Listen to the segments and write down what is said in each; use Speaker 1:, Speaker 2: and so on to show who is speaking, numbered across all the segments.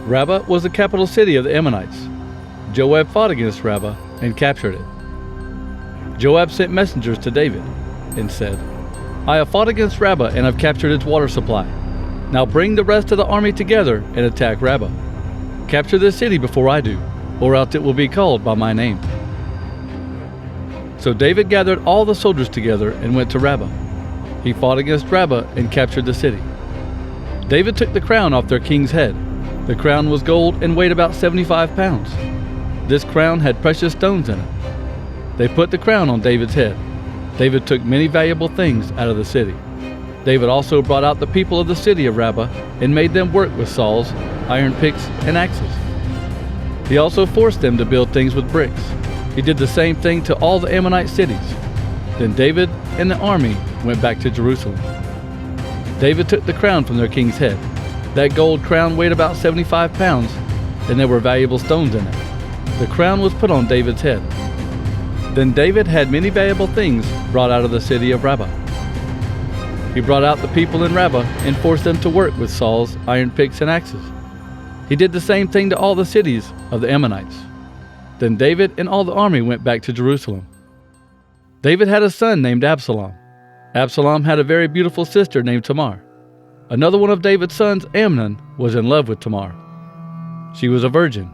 Speaker 1: Rabbah was the capital city of the Ammonites. Joab fought against Rabbah and captured it. Joab sent messengers to David and said, "I have fought against Rabbah and have captured its water supply. Now bring the rest of the army together and attack Rabbah. Capture this city before I do, or else it will be called by my name." So David gathered all the soldiers together and went to Rabbah. He fought against Rabbah and captured the city. David took the crown off their king's head. The crown was gold and weighed about 75 pounds. This crown had precious stones in it. They put the crown on David's head. David took many valuable things out of the city. David also brought out the people of the city of Rabbah and made them work with saws, iron picks, and axes. He also forced them to build things with bricks. He did the same thing to all the Ammonite cities. Then David and the army went back to Jerusalem. David took the crown from their king's head. That gold crown weighed about 75 pounds, and there were valuable stones in it. The crown was put on David's head. Then David had many valuable things brought out of the city of Rabbah. He brought out the people in Rabbah and forced them to work with saws, iron picks, and axes. He did the same thing to all the cities of the Ammonites. Then David and all the army went back to Jerusalem. David had a son named Absalom. Absalom had a very beautiful sister named Tamar. Another one of David's sons, Amnon, was in love with Tamar. She was a virgin.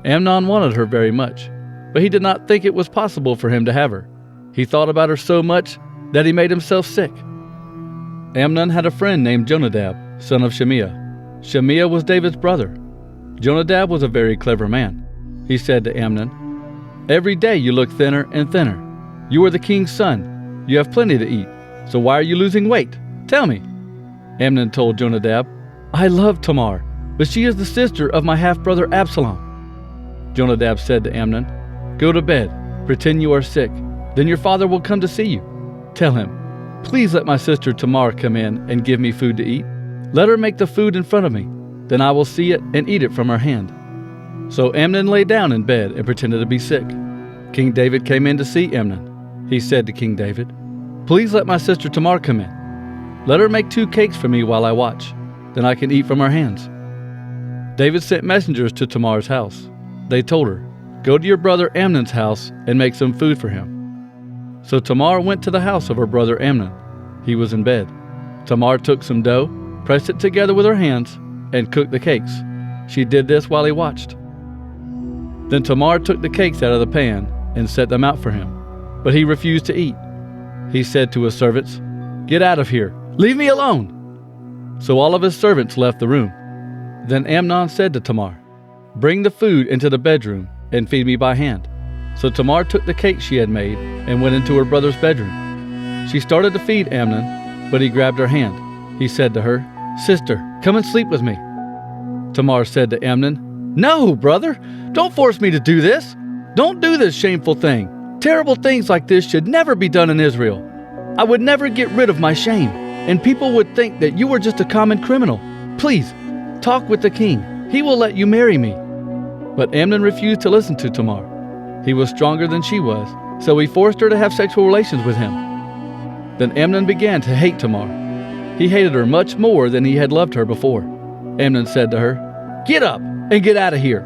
Speaker 1: Amnon wanted her very much, but he did not think it was possible for him to have her. He thought about her so much that he made himself sick. Amnon had a friend named Jonadab, son of Shimeah. Shimeah was David's brother. Jonadab was a very clever man. He said to Amnon, "Every day you look thinner and thinner. You are the king's son. You have plenty to eat. So why are you losing weight? Tell me." Amnon told Jonadab, "I love Tamar, but she is the sister of my half-brother Absalom." Jonadab said to Amnon, "Go to bed, pretend you are sick. Then your father will come to see you. Tell him, 'Please let my sister Tamar come in and give me food to eat. Let her make the food in front of me. Then I will see it and eat it from her hand.'" So Amnon lay down in bed and pretended to be sick. King David came in to see Amnon. He said to King David, "Please let my sister Tamar come in. Let her make 2 cakes for me while I watch. Then I can eat from her hands." David sent messengers to Tamar's house. They told her, "Go to your brother Amnon's house and make some food for him." So Tamar went to the house of her brother Amnon. He was in bed. Tamar took some dough, pressed it together with her hands, and cooked the cakes. She did this while he watched. Then Tamar took the cakes out of the pan and set them out for him, but he refused to eat. He said to his servants, "Get out of here! Leave me alone!" So all of his servants left the room. Then Amnon said to Tamar, "Bring the food into the bedroom and feed me by hand." So Tamar took the cake she had made and went into her brother's bedroom. She started to feed Amnon, but he grabbed her hand. He said to her, "Sister, come and sleep with me." Tamar said to Amnon, "No, brother, don't force me to do this. Don't do this shameful thing. Terrible things like this should never be done in Israel. I would never get rid of my shame, and people would think that you were just a common criminal. Please, talk with the king. He will let you marry me." But Amnon refused to listen to Tamar. He was stronger than she was, so he forced her to have sexual relations with him. Then Amnon began to hate Tamar. He hated her much more than he had loved her before. Amnon said to her, "Get up and get out of here."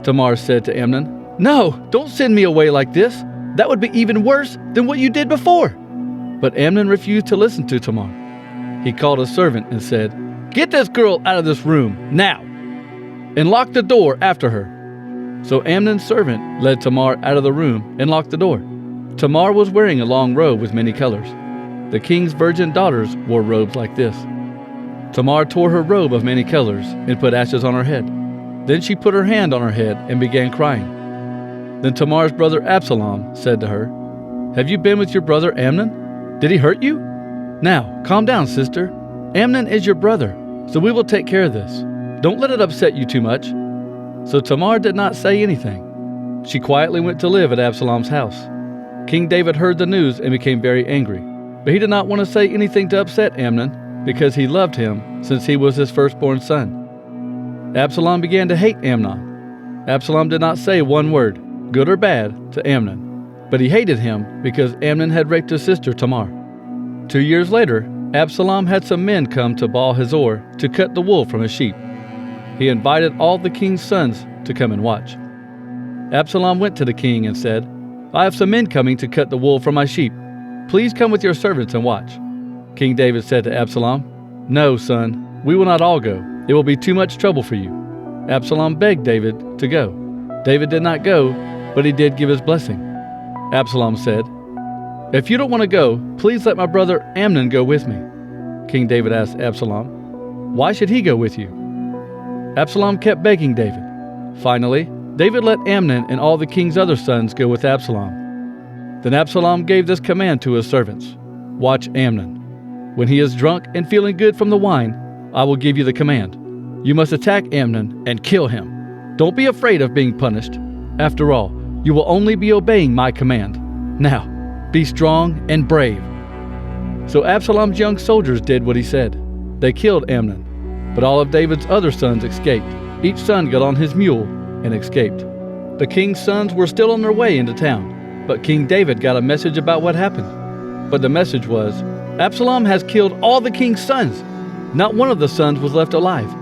Speaker 1: Tamar said to Amnon, "No, don't send me away like this. That would be even worse than what you did before." But Amnon refused to listen to Tamar. He called a servant and said, "Get this girl out of this room now, and lock the door after her." So Amnon's servant led Tamar out of the room and locked the door. Tamar was wearing a long robe with many colors. The king's virgin daughters wore robes like this. Tamar tore her robe of many colors and put ashes on her head. Then she put her hand on her head and began crying. Then Tamar's brother Absalom said to her, "Have you been with your brother Amnon? Did he hurt you? Now, calm down, sister. Amnon is your brother, so we will take care of this. Don't let it upset you too much." So Tamar did not say anything. She quietly went to live at Absalom's house. King David heard the news and became very angry, but he did not want to say anything to upset Amnon because he loved him since he was his firstborn son. Absalom began to hate Amnon. Absalom did not say one word, good or bad, to Amnon, but he hated him because Amnon had raped his sister Tamar. 2 years later, Absalom had some men come to Baal Hazor to cut the wool from his sheep. he invited all the king's sons to come and watch. Absalom went to the king and said, "I have some men coming to cut the wool from my sheep. Please come with your servants and watch." King David said to Absalom, "No, son, we will not all go. It will be too much trouble for you." Absalom begged David to go. David did not go, but he did give his blessing. Absalom said, "If you don't want to go, please let my brother Amnon go with me." King David asked Absalom, "Why should he go with you?" Absalom kept begging David. Finally, David let Amnon and all the king's other sons go with Absalom. Then Absalom gave this command to his servants, "Watch Amnon. When he is drunk and feeling good from the wine, I will give you the command. You must attack Amnon and kill him. Don't be afraid of being punished. After all, you will only be obeying my command. Now, be strong and brave." So Absalom's young soldiers did what he said. They killed Amnon, but all of David's other sons escaped. Each son got on his mule and escaped. The king's sons were still on their way into town, but King David got a message about what happened. But the message was, "Absalom has killed all the king's sons. Not one of the sons was left alive."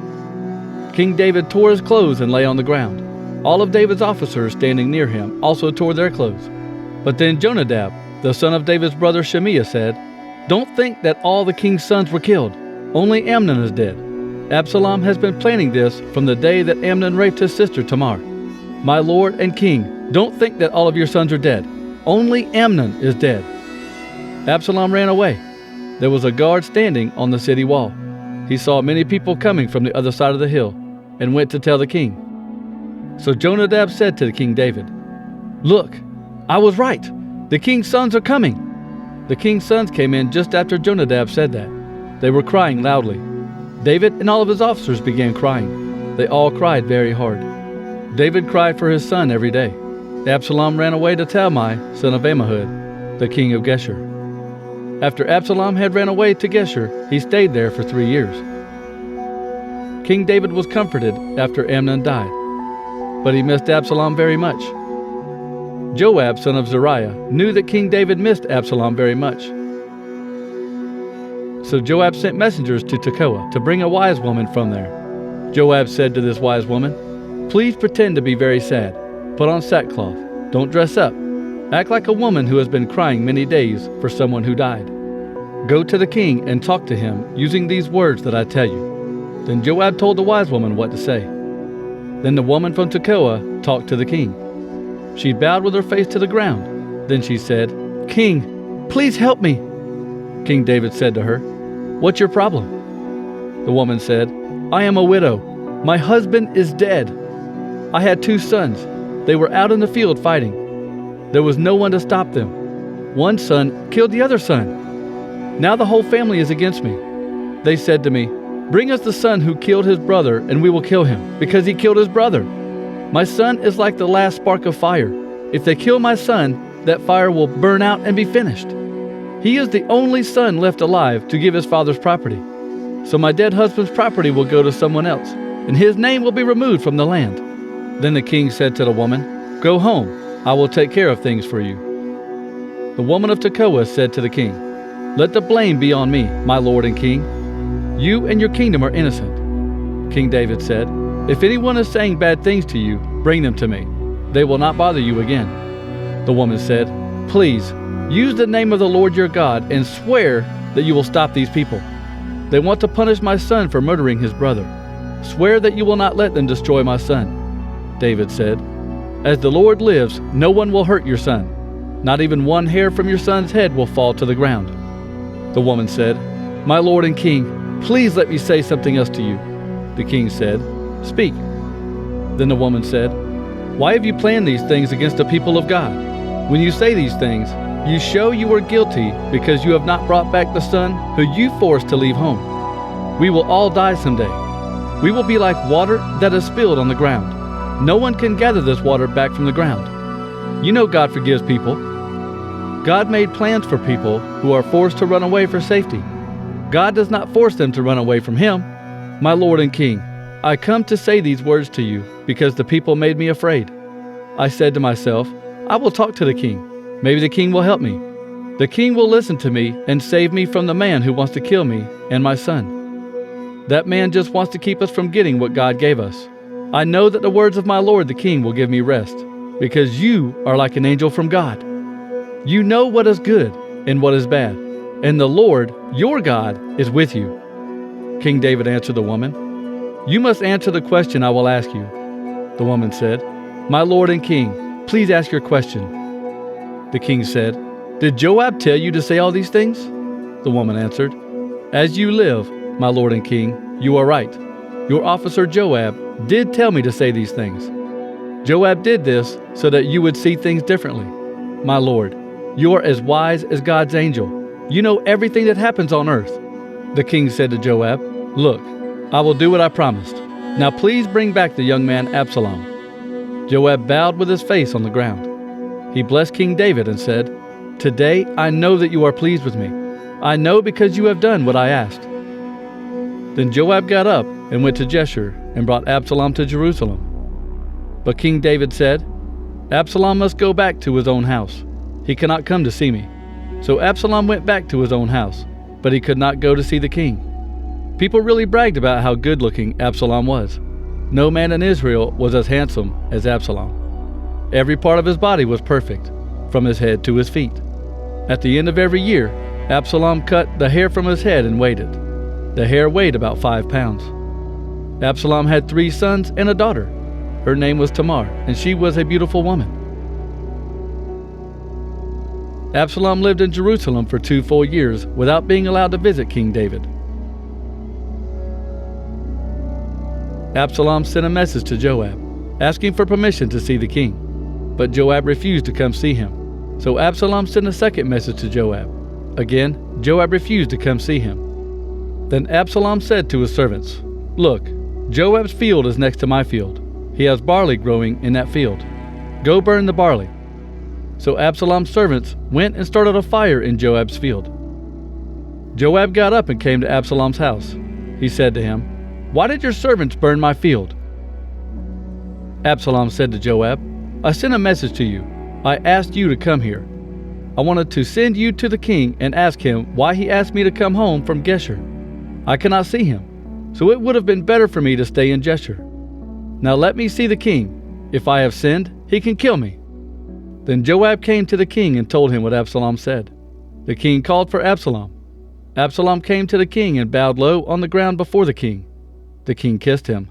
Speaker 1: King David tore his clothes and lay on the ground. All of David's officers standing near him also tore their clothes. But then Jonadab, the son of David's brother Shimei, said, "Don't think that all the king's sons were killed. Only Amnon is dead. Absalom has been planning this from the day that Amnon raped his sister Tamar. My lord and king, don't think that all of your sons are dead. Only Amnon is dead." Absalom ran away. There was a guard standing on the city wall. He saw many people coming from the other side of the hill and went to tell the king. So Jonadab said to King David, "Look, I was right. The king's sons are coming." The king's sons came in just after Jonadab said that. They were crying loudly. David and all of his officers began crying. They all cried very hard. David cried for his son every day. Absalom ran away to Talmai, son of Ammihud, the king of Geshur. After Absalom had ran away to Geshur, he stayed there for 3 years. King David was comforted after Amnon died, but he missed Absalom very much. Joab, son of Zeruiah, knew that King David missed Absalom very much. So Joab sent messengers to Tekoa to bring a wise woman from there. Joab said to this wise woman, "Please pretend to be very sad. Put on sackcloth. Don't dress up. Act like a woman who has been crying many days for someone who died. Go to the king and talk to him using these words that I tell you." Then Joab told the wise woman what to say. Then the woman from Tekoa talked to the king. She bowed with her face to the ground. Then she said, "King, please help me." King David said to her, "What's your problem?" The woman said, "I am a widow. My husband is dead. I had 2 sons. They were out in the field fighting. There was no one to stop them. One son killed the other son. Now the whole family is against me. They said to me, 'Bring us the son who killed his brother, and we will kill him, because he killed his brother.' My son is like the last spark of fire. If they kill my son, that fire will burn out and be finished. He is the only son left alive to give his father's property. So my dead husband's property will go to someone else, and his name will be removed from the land." Then the king said to the woman, "Go home. I will take care of things for you." The woman of Tekoa said to the king, "Let the blame be on me, my lord and king. You and your kingdom are innocent." King David said, "If anyone is saying bad things to you, bring them to me. They will not bother you again." The woman said, "Please, use the name of the Lord your God and swear that you will stop these people. They want to punish my son for murdering his brother. Swear that you will not let them destroy my son." David said, "As the Lord lives, no one will hurt your son. Not even one hair from your son's head will fall to the ground." The woman said, "My lord and king, please let me say something else to you." The king said, "Speak." Then the woman said, "Why have you planned these things against the people of God? When you say these things, you show you are guilty because you have not brought back the son who you forced to leave home. We will all die someday. We will be like water that is spilled on the ground. No one can gather this water back from the ground. You know God forgives people. God made plans for people who are forced to run away for safety. God does not force them to run away from Him. My Lord and King, I come to say these words to you because the people made me afraid. I said to myself, I will talk to the king. Maybe the king will help me. The king will listen to me and save me from the man who wants to kill me and my son." That man just wants to keep us from getting what God gave us. I know that the words of my Lord the king will give me rest, because you are like an angel from God. You know what is good and what is bad, and the Lord, your God, is with you." King David answered the woman, "You must answer the question I will ask you." The woman said, "My lord and king, please ask your question." The king said, "Did Joab tell you to say all these things?" The woman answered, "As you live, my lord and king, you are right. Your officer Joab did tell me to say these things. Joab did this so that you would see things differently. My lord, you are as wise as God's angel. You know everything that happens on earth." The king said to Joab, "Look, I will do what I promised. Now please bring back the young man Absalom." Joab bowed with his face on the ground. He blessed King David and said, "Today I know that you are pleased with me. I know because you have done what I asked." Then Joab got up and went to Jeshurun and brought Absalom to Jerusalem. But King David said, "Absalom must go back to his own house. He cannot come to see me." So Absalom went back to his own house, but he could not go to see the king. People really bragged about how good-looking Absalom was. No man in Israel was as handsome as Absalom. Every part of his body was perfect, from his head to his feet. At the end of every year, Absalom cut the hair from his head and weighed it. The hair weighed about 5 pounds. Absalom had 3 sons and a daughter. Her name was Tamar, and she was a beautiful woman. Absalom lived in Jerusalem for 2 full years without being allowed to visit King David. Absalom sent a message to Joab, asking for permission to see the king. But Joab refused to come see him. So Absalom sent a second message to Joab. Again, Joab refused to come see him. Then Absalom said to his servants, "Look, Joab's field is next to my field. He has barley growing in that field. Go burn the barley." So Absalom's servants went and started a fire in Joab's field. Joab got up and came to Absalom's house. He said to him, "Why did your servants burn my field?" Absalom said to Joab, "I sent a message to you. I asked you to come here. I wanted to send you to the king and ask him why he asked me to come home from Geshur. I cannot see him, so it would have been better for me to stay in Geshur. Now let me see the king. If I have sinned, he can kill me." Then Joab came to the king and told him what Absalom said. The king called for Absalom. Absalom came to the king and bowed low on the ground before the king. The king kissed him.